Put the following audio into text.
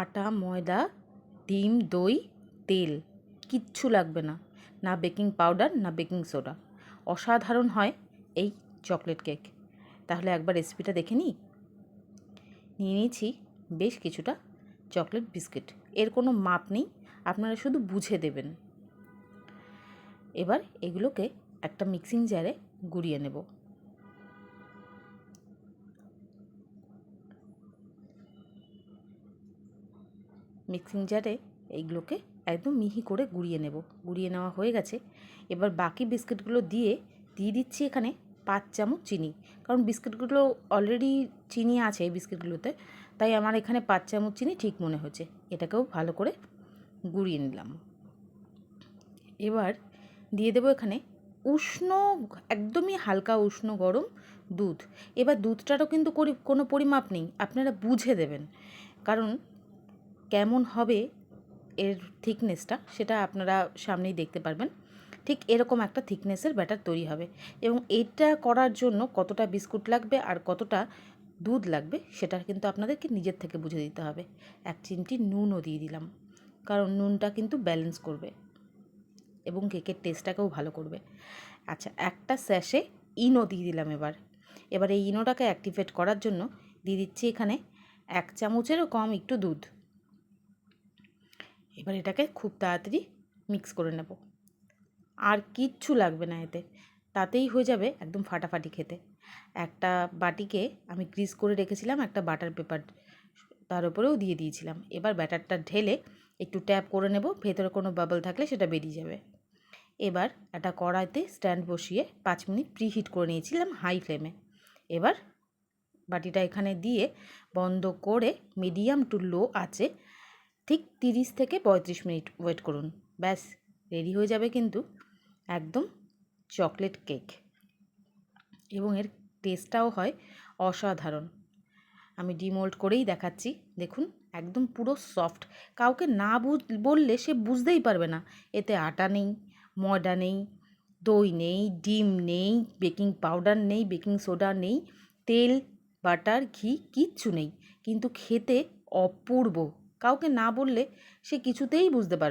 আটা, ময়দা, ডিম, দই, তেল, কিচ্ছু লাগবে না, না বেকিং পাউডার না বেকিং সোডা। অসাধারণ হয় এই চকলেট কেক। তাহলে একবার রেসিপিটা দেখে নিই। নিয়ে নিয়েছি বেশ কিছুটা চকলেট বিস্কিট। এর কোনো মাপ নেই, আপনারা শুধু বুঝে দেবেন। এবার এগুলোকে একটা মিক্সিং জারে গুঁড়িয়ে নেব। মিক্সিং জারে এইগুলোকে একদম মিহি করে গুঁড়িয়ে নেব। গুঁড়িয়ে নেওয়া হয়ে গেছে। এবার বাকি বিস্কিটগুলো দিয়ে দিচ্ছি এখানে 5 চামচ চিনি, কারণ বিস্কিটগুলো অলরেডি চিনি আছে এই বিস্কিটগুলোতে, তাই আমার এখানে 5 চামচ চিনি ঠিক মনে হচ্ছে। এটাকেও ভালো করে গুঁড়িয়ে নিলাম। এবার দিয়ে দেবো এখানে উষ্ণ, একদমই হালকা উষ্ণ গরম দুধ। এবার দুধটারও কিন্তু কোনো পরিমাপ নেই, আপনারা বুঝে দেবেন, কারণ কেমন হবে এর থিকনেসটা সেটা আপনারা সামনেই দেখতে পারবেন। ঠিক এরকম একটা থিকনেসের ব্যাটার তৈরি হবে, এবং এটা করার জন্য কতটা বিস্কুট লাগবে আর কতটা দুধ লাগবে সেটা কিন্তু আপনাদেরকে নিজের থেকে বুঝে দিতে হবে। 1 চিমটি নুনও দিয়ে দিলাম, কারণ নুনটা কিন্তু ব্যালেন্স করবে এবং কেকের টেস্টটাকেও ভালো করবে। আচ্ছা, একটা স্যাশে ইনো দিয়ে দিলাম। এবার এই ইনোটাকে অ্যাক্টিভেট করার জন্য দিয়ে দিচ্ছি এখানে 1 চামচেরও কম একটু দুধ। এবার এটাকে খুব তাড়াতাড়ি মিক্স করে নেব। আর কিচ্ছু লাগবে না এতে, তাতেই হয়ে যাবে একদম ফাটাফাটি খেতে। একটা বাটিকে আমি গ্রিস করে রেখেছিলাম একটা বাটার পেপার, তার উপরেও দিয়ে দিয়েছিলাম। এবার ব্যাটারটা ঢেলে একটু ট্যাপ করে নেব, ভেতরে কোনো বাবল থাকলে সেটা বেরিয়ে যাবে। এবার একটা কড়াইতে স্ট্যান্ড বসিয়ে 5 মিনিট প্রিহিট করে নিয়েছিলাম হাই ফ্লেমে। এবার বাটিটা এখানে দিয়ে বন্ধ করে মিডিয়াম টু লো আছে ঠিক 30 থেকে 35 মিনিট ওয়েট করুন। ব্যাস রেডি হয়ে যাবে কিন্তু একদম চকলেট কেক, এবং এর টেস্টটাও হয় অসাধারণ। আমি ডিমোল্ড করেই দেখাচ্ছি, দেখুন একদম পুরো সফট। কাউকে না বললে সে বুঝতেই পারবে না এতে আটা নেই, ময়দা নেই, দই নেই, ডিম নেই, বেকিং পাউডার নেই, বেকিং সোডা নেই, তেল, বাটার, ঘি কিচ্ছু নেই, কিন্তু খেতে অপূর্ব। কাউকে না বললে সে কিছুতেই বুঝতে পারবে না।